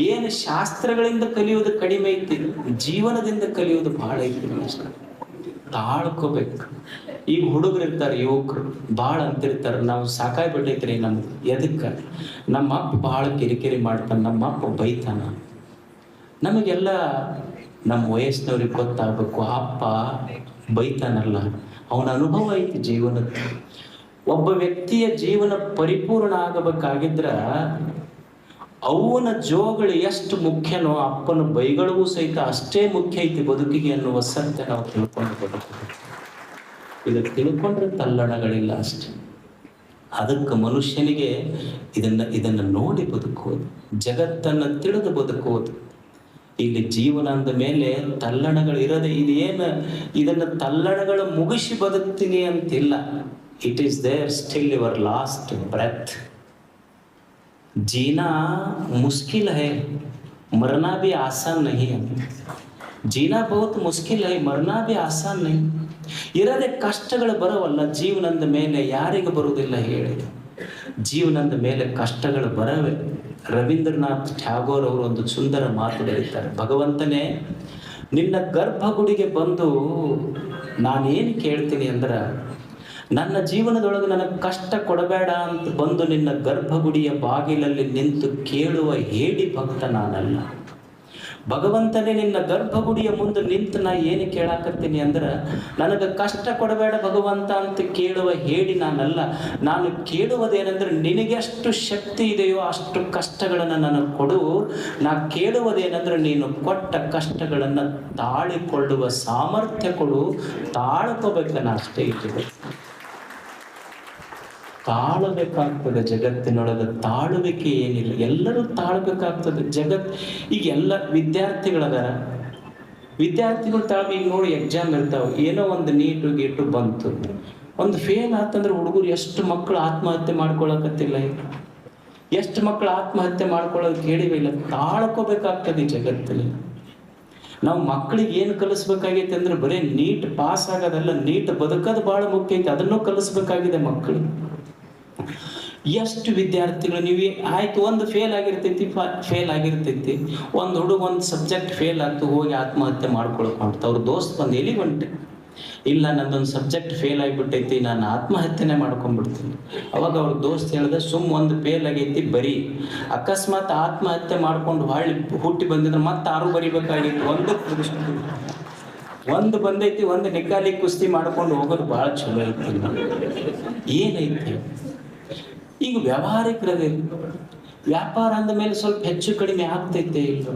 ಏನು ಶಾಸ್ತ್ರಗಳಿಂದ ಕಲಿಯೋದು ಕಡಿಮೆ ಐತಿ, ಜೀವನದಿಂದ ಕಲಿಯೋದು ಬಹಳ ಐತಿ ಮನುಷ್ಯ. ತಾಳ್ಕೋಬೇಕು. ಈಗ ಹುಡುಗರು ಇರ್ತಾರೆ, ಯುವಕರು ಭಾಳ ಅಂತಿರ್ತಾರೆ, ನಾವು ಸಾಕಾಗ್ಬಿಟ್ಟೈತ್ರಿ ನಮ್ಗೆ. ಎದಕ್ಕೆ? ನಮ್ಮ ಅಪ್ಪ ಭಾಳ ಕಿರಿಕಿರಿ ಮಾಡ್ತಾನೆ, ನಮ್ಮ ಅಪ್ಪ ಬೈತಾನ. ನಮಗೆಲ್ಲ ನಮ್ಮ ವಯಸ್ಸಿನವ್ರಿಗೆ ಗೊತ್ತಾಗಬೇಕು, ಅಪ್ಪ ಬೈತಾನಲ್ಲ, ಅವನ ಅನುಭವ ಐತಿ ಜೀವನದ. ಒಬ್ಬ ವ್ಯಕ್ತಿಯ ಜೀವನ ಪರಿಪೂರ್ಣ ಆಗಬೇಕಾಗಿದ್ರ ಅವನ ಜೋಗಳು ಎಷ್ಟು ಮುಖ್ಯನೋ ಅಪ್ಪನ ಬೈಗಳಿಗೂ ಸಹಿತ ಅಷ್ಟೇ ಮುಖ್ಯ ಐತಿ ಬದುಕಿಗೆ ಅನ್ನುವ ಸತ್ಯ ನಾವು ತಿಳ್ಕೊಂಡು ಬದುಕಬೇಕು. ಇದು ತಿಳ್ಕೊಂಡ್ರೆ ತಲ್ಲಣಗಳಿಲ್ಲ ಅಷ್ಟೆ. ಅದಕ್ಕೆ ಮನುಷ್ಯನಿಗೆ ಇದನ್ನು ನೋಡಿ ಬದುಕುವುದು, ಜಗತ್ತನ್ನು ತಿಳಿದು ಬದುಕುವುದು. ಇಲ್ಲಿ ಜೀವನ ಅಂದ ಮೇಲೆ ತಲ್ಲಣಗಳು ಇರೋದೇ. ಇದನ್ನು ತಲ್ಲಣಗಳು ಮುಗಿಸಿ ಬದುಕ್ತೀನಿ ಅಂತಿಲ್ಲ. It is there still your last breath. जीना मुश्किल है, मरना भी आसान नहीं है. जीना बहुत मुश्किल है, मरना भी आसान नहीं. ಇರದೆ ಕಷ್ಟಗಳು ಬರವಲ್ಲ ಜೀವನದ ಮೇಲೆ. ಯಾರಿಗೆ ಬರುವುದಿಲ್ಲ ಹೇಳಿ? ಜೀವನದ ಮೇಲೆ ಕಷ್ಟಗಳು ಬರವೆ. ರವೀಂದ್ರನಾಥ್ ಟ್ಯಾಗೋರ್ ಅವರು ಒಂದು ಸುಂದರ ಮಾತು ಬರೀತಾರೆ, ಭಗವಂತನೇ ನಿನ್ನ ಗರ್ಭಗುಡಿಗೆ ಬಂದು ನಾನೇನು ಕೇಳ್ತೀನಿ ಅಂದ್ರೆ, ನನ್ನ ಜೀವನದೊಳಗೆ ನನಗೆ ಕಷ್ಟ ಕೊಡಬೇಡ ಅಂತ ಬಂದು ನಿನ್ನ ಗರ್ಭಗುಡಿಯ ಬಾಗಿಲಲ್ಲಿ ನಿಂತು ಕೇಳುವ ಹೇಡಿ ಭಕ್ತ ನಾನಲ್ಲ. ಭಗವಂತನೇ ನಿನ್ನ ಗರ್ಭಗುಡಿಯ ಮುಂದೆ ನಿಂತು ನಾ ಏನು ಕೇಳಾಕತ್ತೀನಿ ಅಂದ್ರೆ, ನನಗೆ ಕಷ್ಟ ಕೊಡಬೇಡ ಭಗವಂತ ಅಂತ ಕೇಳುವ ಹೇಡಿ ನಾನಲ್ಲ. ನಾನು ಕೇಳುವುದೇನೆಂದ್ರೆ, ನಿನಗೆಷ್ಟು ಶಕ್ತಿ ಇದೆಯೋ ಅಷ್ಟು ಕಷ್ಟಗಳನ್ನು ನನಗೆ ಕೊಡು. ನಾ ಕೇಳುವುದೇನೆಂದ್ರೆ, ನೀನು ಕೊಟ್ಟ ಕಷ್ಟಗಳನ್ನು ತಾಳಿಕೊಳ್ಳುವ ಸಾಮರ್ಥ್ಯ ಕೊಡು. ತಾಳ್ಕೋಬೇಕನ್ನ ಅಷ್ಟೇ ಇಟ್ಟಿದೆ. ತಾಳಬೇಕಾಗ್ತದೆ. ಜಗತ್ತಿನೊಳಗೆ ತಾಳುವಿಕೆ ಏನಿಲ್ಲ, ಎಲ್ಲರೂ ತಾಳ್ಬೇಕಾಗ್ತದೆ. ಈಗ ಎಲ್ಲ ವಿದ್ಯಾರ್ಥಿಗಳು ತಾವು ಈಗ ನೋಡಿ ಎಕ್ಸಾಮ್ ಇರ್ತಾವೆ, ಏನೋ ಒಂದು ನೀಟು ಗೀಟು ಬಂತು, ಒಂದು ಫೇಲ್ ಆತಂದ್ರೆ ಹುಡುಗರು ಎಷ್ಟು ಮಕ್ಕಳು ಆತ್ಮಹತ್ಯೆ ಮಾಡ್ಕೊಳಕತ್ತಿಲ್ಲ. ಎಷ್ಟು ಮಕ್ಕಳು ಆತ್ಮಹತ್ಯೆ ಮಾಡ್ಕೊಳ್ಳೋದು ಕೇಳಿವೆ ಇಲ್ಲ. ತಾಳ್ಕೋಬೇಕಾಗ್ತದೆ ಈ ಜಗತ್ತಲ್ಲಿ. ನಾವು ಮಕ್ಕಳಿಗೆ ಏನು ಕಲಿಸ್ಬೇಕಾಗೈತೆ ಅಂದ್ರೆ, ಬರೀ ನೀಟ್ ಪಾಸ್ ಆಗೋದಲ್ಲ, ನೀಟ್ ಬದುಕೋದು ಭಾಳ ಮುಖ್ಯ ಐತೆ. ಅದನ್ನು ಕಲಿಸ್ಬೇಕಾಗಿದೆ ಮಕ್ಕಳಿಗೆ. ಎಷ್ಟು ವಿದ್ಯಾರ್ಥಿಗಳು ನೀವು ಆಯ್ತು, ಒಂದು ಫೇಲ್ ಆಗಿರ್ತೈತಿ, ಒಂದು ಹುಡುಗ ಒಂದು ಸಬ್ಜೆಕ್ಟ್ ಫೇಲ್ ಆಗ್ತು, ಹೋಗಿ ಆತ್ಮಹತ್ಯೆ ಮಾಡ್ಕೊಳಕ್ ಮಾಡ್ತಾ. ಅವ್ರ ದೋಸ್ತ್ ಬಂದು ಎಲ್ಲಿ ಹೊಂಟೆ, ಇಲ್ಲ ನಂದೊಂದು ಸಬ್ಜೆಕ್ಟ್ ಫೇಲ್ ಆಗಿಬಿಟ್ಟೈತಿ, ನಾನು ಆತ್ಮಹತ್ಯೆನೇ ಮಾಡ್ಕೊಂಡ್ಬಿಡ್ತೀನಿ. ಅವಾಗ ಅವ್ರ ದೋಸ್ತ್ ಹೇಳಿದೆ, ಒಂದು ಫೇಲ್ ಆಗೈತಿ ಬರೀ, ಅಕಸ್ಮಾತ್ ಆತ್ಮಹತ್ಯೆ ಮಾಡ್ಕೊಂಡು ಹುಟ್ಟಿ ಬಂದಿದ್ರೆ ಮತ್ತೆ 6 ಬರಿಬೇಕಾಗಿತ್ತು. ಒಂದು ಬಂದೈತಿ, ಒಂದು ನಿಕಾಲಿ ಕುಸ್ತಿ ಮಾಡ್ಕೊಂಡು ಹೋಗೋದು ಭಾಳ ಚಲೋ ಐತಿ. ಏನೈತಿ ಈಗ ವ್ಯವಹಾರಿಕರದೇ ವ್ಯಾಪಾರ ಅಂದ ಮೇಲೆ ಸ್ವಲ್ಪ ಹೆಚ್ಚು ಕಡಿಮೆ ಆಗ್ತೈತೆ ಇಲ್ಲ.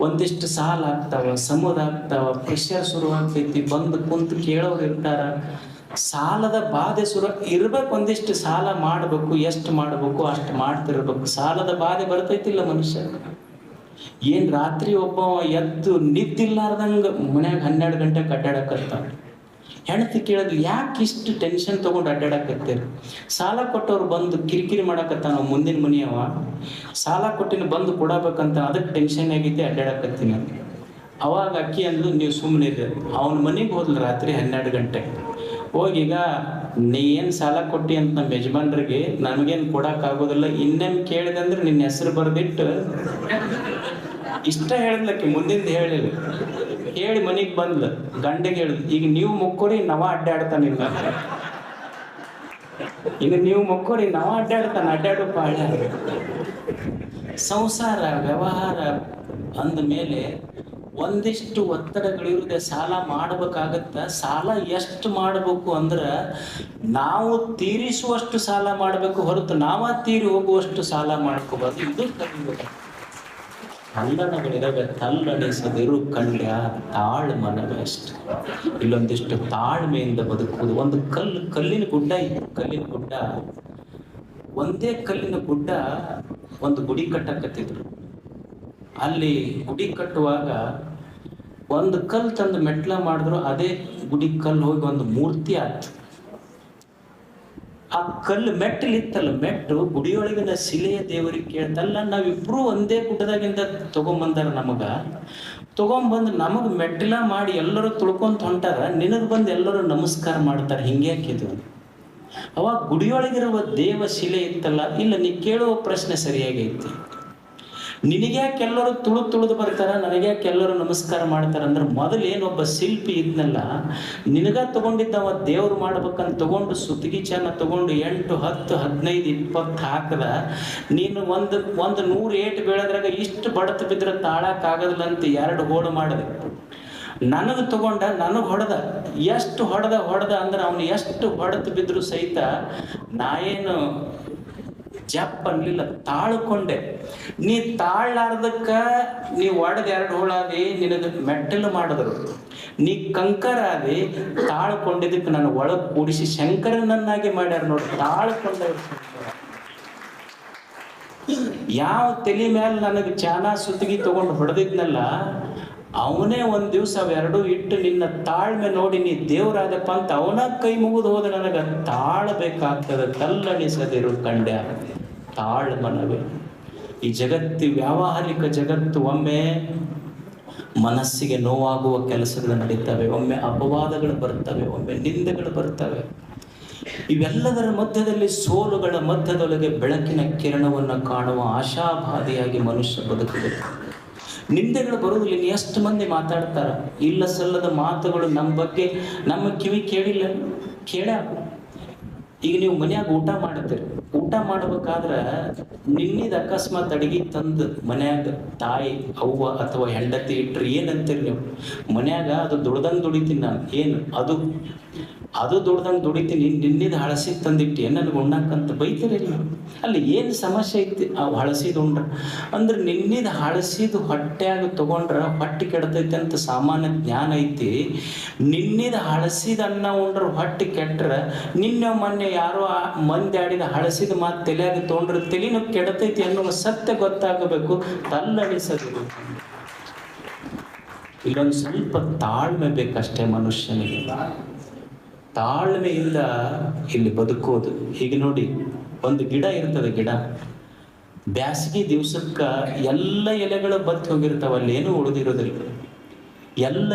ಒಂದಿಷ್ಟು ಸಾಲ ಆಗ್ತಾವ, ಸಮುದ್ರ ಆಗ್ತಾವ, ಪ್ರೆಷರ್ ಶುರು ಆಗ್ತೈತಿ. ಬಂದು ಕುಂತು ಕೇಳೋರು ಇರ್ತಾರ. ಸಾಲದ ಬಾಧೆ ಇರ್ಬೇಕು. ಒಂದಿಷ್ಟು ಸಾಲ ಮಾಡಬೇಕು, ಎಷ್ಟು ಮಾಡಬೇಕು ಅಷ್ಟು ಮಾಡ್ತಿರ್ಬೇಕು. ಸಾಲದ ಬಾಧೆ ಬರ್ತೈತಿಲ್ಲ ಮನುಷ್ಯ. ಏನ್ ರಾತ್ರಿ ಒಬ್ಬ ಎದ್ದು ನಿದ್ದಿಲ್ಲಾರ್ದಂಗ ಮನ್ಯಾಗ 12 ಗಂಟೆಗೆ ಅಡ್ಡಾಡಕತ್ತಾವ. ಹೆಣ್ತಿ ಕೇಳಿದ್ವಿ, ಯಾಕೆ ಇಷ್ಟು ಟೆನ್ಷನ್ ತಗೊಂಡು ಅಡ್ಡಾಡಕತ್ತೀರಿ? ಸಾಲ ಕೊಟ್ಟವ್ರು ಬಂದು ಕಿರಿಕಿರಿ ಮಾಡಕತ್ತಾನ, ಮುಂದಿನ ಮನೆಯವ ಸಾಲ ಕೊಟ್ಟಿನ ಬಂದು ಕೊಡಬೇಕಂತ, ಅದಕ್ಕೆ ಟೆನ್ಷನ್ ಆಗೈತಿ, ಅಡ್ಡಾಡಕತ್ತೀನಿ ಅಂತ. ಅವಾಗ ಅಕ್ಕಿ ಅಂದ್ಲು, ನೀವು ಸುಮ್ಮನೆ ಇರ್ರಿ. ಅವನ ಮನೆಗೆ ಹೋದ್ಲು ರಾತ್ರಿ 12 ಗಂಟೆಗೆ. ಹೋಗೀಗ ನೀ ಏನು ಸಾಲ ಕೊಟ್ಟಿ ಅಂತ ನಮ್ಮ ಯಜಮಾನ್ರಿಗೆ ನನಗೇನು ಕೊಡೋಕ್ಕಾಗೋದಿಲ್ಲ, ಇನ್ನೇನು ಕೇಳಿದಂದ್ರೆ ನಿನ್ನ ಹೆಸರು ಬರೆದಿಟ್ಟು ಇಷ್ಟ ಹೇಳಿದ್ಲಕ್ಕೆ, ಮುಂದಿಂದ ಹೇಳಿಲ್ಲ. ಹೇಳಿ ಮನೆಗೆ ಬಂದ್ಲು. ಗಂಡಿಗೆ ಹೇಳಿದ್ಲು, ಈಗ ನೀವು ಮುಕ್ಕೋರಿ ನವ ಅಡ್ಡಾಡ್ತಾನಿಲ್ಲ, ಈಗ ನೀವು ಮುಕ್ಕೋರಿ ನವ ಅಡ್ಡಾಡೋ ಪಾಳ. ಸಂಸಾರ ವ್ಯವಹಾರ ಅಂದ ಮೇಲೆ ಒಂದಿಷ್ಟು ಒತ್ತಡಗಳಿರುತ್ತೆ. ಸಾಲ ಮಾಡಬೇಕಾಗತ್ತ. ಸಾಲ ಎಷ್ಟು ಮಾಡಬೇಕು ಅಂದ್ರೆ, ನಾವು ತೀರಿಸುವಷ್ಟು ಸಾಲ ಮಾಡಬೇಕು ಹೊರತು ನಾವ ತೀರಿ ಹೋಗುವಷ್ಟು ಸಾಲ ಮಾಡ್ಕೋಬಾರ್ದು. ಇದು ಕಲಿಬೇಕು. ತಲ್ಲಣಗಳಿರವೆ, ತಲ್ಲಣಿಸದಿರು ಕಂಡ್ಯ ತಾಳ್ ಮನವೇ ಅಷ್ಟು. ಇಲ್ಲೊಂದಿಷ್ಟು ತಾಳ್ಮೆಯಿಂದ ಬದುಕುವುದು. ಒಂದು ಕಲ್ಲಿನ ಗುಡ್ಡ ಇತ್ತು. ಕಲ್ಲಿನ ಗುಡ್ಡ, ಒಂದೇ ಕಲ್ಲಿನ ಗುಡ್ಡ ಒಂದು ಗುಡಿ ಕಟ್ಟಕತ್ತಿದ್ರು. ಅಲ್ಲಿ ಗುಡಿ ಕಟ್ಟುವಾಗ ಒಂದು ಕಲ್ಲು ತಂದು ಮೆಟ್ಲ ಮಾಡಿದ್ರು. ಅದೇ ಗುಡಿ ಕಲ್ಲು ಹೋಗಿ ಒಂದು ಮೂರ್ತಿ ಆಯ್ತು. ಆ ಕಲ್ಲು ಮೆಟ್ಟಲಿತ್ತಲ್ಲ, ಮೆಟ್ಟು ಗುಡಿಯೊಳಗಿನ ಶಿಲೆಯ ದೇವರಿಗೆ ಕೇಳ್ತಲ್ಲ. ನಾವಿಬ್ರು ಒಂದೇ ಗುಡ್ಡದಾಗಿಂದ ತಗೊಂಬಂದಾರ. ತಗೊಂಬಂದು ನಮಗೆ ಮೆಟ್ಟಿಲ ಮಾಡಿ ಎಲ್ಲರೂ ತುಳ್ಕೊಂತ ಹೊಂಟಾರ. ನಿನಗೆ ಬಂದು ಎಲ್ಲರೂ ನಮಸ್ಕಾರ ಮಾಡ್ತಾರೆ. ಹಿಂಗೆ ಹಾಕಿದ್ವು. ಅವಾಗ ಗುಡಿಯೊಳಗಿರುವ ದೇವ ಶಿಲೆ ಇತ್ತಲ್ಲ, ಇಲ್ಲ ನೀ ಕೇಳುವ ಪ್ರಶ್ನೆ ಸರಿಯಾಗೈತಿ. ನಿನಗ್ಯಾಕೆ ಎಲ್ಲರೂ ತುಳಿದು ಬರ್ತಾರ, ನನಗ್ಯಾಕೆ ಎಲ್ಲರೂ ನಮಸ್ಕಾರ ಮಾಡ್ತಾರ ಅಂದ್ರೆ ಮೊದಲೇನೊಬ್ಬ ಶಿಲ್ಪಿ ಇದ್ನಲ್ಲ, ನಿನಗ ತಗೊಂಡಿದ್ದವ ದೇವ್ರು ಮಾಡ್ಬೇಕಂತ ತಗೊಂಡು ಸುತ್ತಿಗೆ ಚೆನ್ನ ತಗೊಂಡು 8, 10, 15, 20 ಹಾಕದ. ನೀನು ಒಂದು 100 ಏಟು ಬೀಳದ್ರಾಗ ಇಷ್ಟು ಬಡತ ಬಿದ್ರೆ ತಾಳಕ್ಕಾಗದಿಲ್ಲ ಅಂತ 2 ಹೋಳು ಮಾಡಿದೆ. ನನಗೆ ತಗೊಂಡ, ನನಗೆ ಹೊಡೆದ. ಎಷ್ಟು ಹೊಡೆದ ಅಂದ್ರೆ ಅವನು ಎಷ್ಟು ಹೊಡೆದು ಬಿದ್ರು ಸಹಿತ ನಾ ಏನು ಜಪ್ ಅನ್ಲಿಲ್ಲ, ತಾಳ್ಕೊಂಡೆ. ನೀ ತಾಳ್ಲಾರ್ದಕ್ಕ ನೀ ಒಡೆದ 2 ಹೋಳಾದಿ, ನಿನಗೆ ಮೆಟ್ಟಲು ಮಾಡಿದ್ರು. ನೀ ಕಂಕರ ಆದಿ, ತಾಳ್ಕೊಂಡಿದ್ದಕ್ಕೆ ನಾನು ಒಳಗೆ ಕೂಡಿಸಿ ಶಂಕರನನ್ನಾಗಿ ಮಾಡ್ಯಾರ ನೋಡಿ. ತಾಳ್ಕೊಂಡ ಯಾವ ತಲೆ ಮೇಲೆ ನನಗೆ ಚಾನ ಸುತ್ತಿಗೆ ತಗೊಂಡು ಹೊಡೆದಿದ್ನಲ್ಲ, ಅವನೇ ಒಂದ್ ದಿವ್ಸ ಅವೆರಡೂ ಇಟ್ಟು ನಿನ್ನ ತಾಳ್ಮೆ ನೋಡಿ ನೀ ದೇವ್ರಾದಪ್ಪ ಅಂತ ಅವನ ಕೈ ಮುಗಿದು ಹೋದ. ನನಗ ತಾಳ್ಬೇಕಾಗ್ತದೆ, ಕಲ್ಲಣಿಸದಿರು ಕಂಡ್ಯ ತಾಳ್ ಮನವೇ. ಈ ಜಗತ್ತು, ವ್ಯಾವಹಾರಿಕ ಜಗತ್ತು ಒಮ್ಮೆ ಮನಸ್ಸಿಗೆ ನೋವಾಗುವ ಕೆಲಸಗಳು ನಡೀತವೆ, ಒಮ್ಮೆ ಅಪವಾದಗಳು ಬರ್ತವೆ, ಒಮ್ಮೆ ನಿಂದೆಗಳು ಬರ್ತವೆ. ಇವೆಲ್ಲದರ ಮಧ್ಯದಲ್ಲಿ, ಸೋಲುಗಳ ಮಧ್ಯದೊಳಗೆ ಬೆಳಕಿನ ಕಿರಣವನ್ನು ಕಾಣುವ ಆಶಾಭಾದಿಯಾಗಿ ಮನುಷ್ಯ ಬದುಕಬೇಕು. ನಿಂದೆಗಳು ಬರುವುದಿಲ್ಲ. ಎಷ್ಟು ಮಂದಿ ಮಾತಾಡ್ತಾರ, ಇಲ್ಲ ಸಲ್ಲದ ಮಾತುಗಳು ನಮ್ಮ ಬಗ್ಗೆ, ನಮ್ಮ ಕಿವಿ ಕೇಳಿಲ್ಲ, ಕೇಳ. ಈಗ ನೀವು ಮನ್ಯಾಗ ಊಟ ಮಾಡ್ತೀರಿ, ಊಟ ಮಾಡ್ಬೇಕಾದ್ರೆ ನಿನ್ನಿದ ಅಕಸ್ಮಾತ್ ಅಡಿಗೆ ತಂದು ಮನ್ಯಾಗ ತಾಯಿ, ಅವ್ವ ಅಥವಾ ಹೆಂಡತಿ ಇಟ್ರಿ ಏನಂತೀರಿ ನೀವು? ಮನ್ಯಾಗ ಅದು ದುಡ್ದಂಗೆ ದುಡಿತೀನಿ ನಾನು, ಏನು ಅದು ದುಡ್ದಂಗೆ ದುಡಿತೀನಿ, ನಿನ್ನಿದ ಹಳಸಿ ತಂದಿಟ್ಟಿ ನನಗೆ ಉಣ್ಣಕ್ಕಂತ ಬೈತಿರಲಿಲ್ಲ. ಅಲ್ಲಿ ಏನು ಸಮಸ್ಯೆ ಐತಿ? ಆ ಹಳಸಿದ ಉಂಡ್ರ ಅಂದ್ರೆ ನಿನ್ನಿದ ಹಳಸಿದ ಹೊಟ್ಟೆಯಾಗ ತಗೊಂಡ್ರ ಹೊಟ್ಟೆ ಕೆಡ್ತೈತಿ ಅಂತ ಸಾಮಾನ್ಯ ಜ್ಞಾನ ಐತಿ. ನಿನ್ನಿದ ಹಳಸಿದ ಅನ್ನ ಉಂಡ್ರ ಹೊಟ್ಟೆ ಕೆಟ್ರ, ನಿನ್ನೆ ಮೊನ್ನೆ ಯಾರೋ ಮಂದಿ ಆಡಿದ ಹಳಸಿದ ಮಾತು ತಲೆಯಾಗ ತೊಗೊಂಡ್ರ ತಲೆನೂ ಕೆಡತೈತಿ ಅನ್ನೋ ಸತ್ಯ ಗೊತ್ತಾಗಬೇಕು. ತಲ್ಲಣಿಸಬೇಕು. ಇಲ್ಲೊಂದು ಸ್ವಲ್ಪ ತಾಳ್ಮೆ ಬೇಕಷ್ಟೇ ಮನುಷ್ಯನಿಗೆ. ತಾಳ್ಮೆಯಿಂದ ಇಲ್ಲಿ ಬದುಕೋದು. ಹೀಗೆ ನೋಡಿ, ಒಂದು ಗಿಡ ಇರ್ತದೆ, ಗಿಡ ಬ್ಯಾಸಗಿ ದಿವ್ಸಕ್ಕ ಎಲ್ಲ ಎಲೆಗಳು ಬತ್ತಿ ಹೋಗಿರ್ತಾವ, ಅಲ್ಲಿ ಏನೂ ಉಳಿದಿರೋದಿಲ್ಲ. ಎಲ್ಲ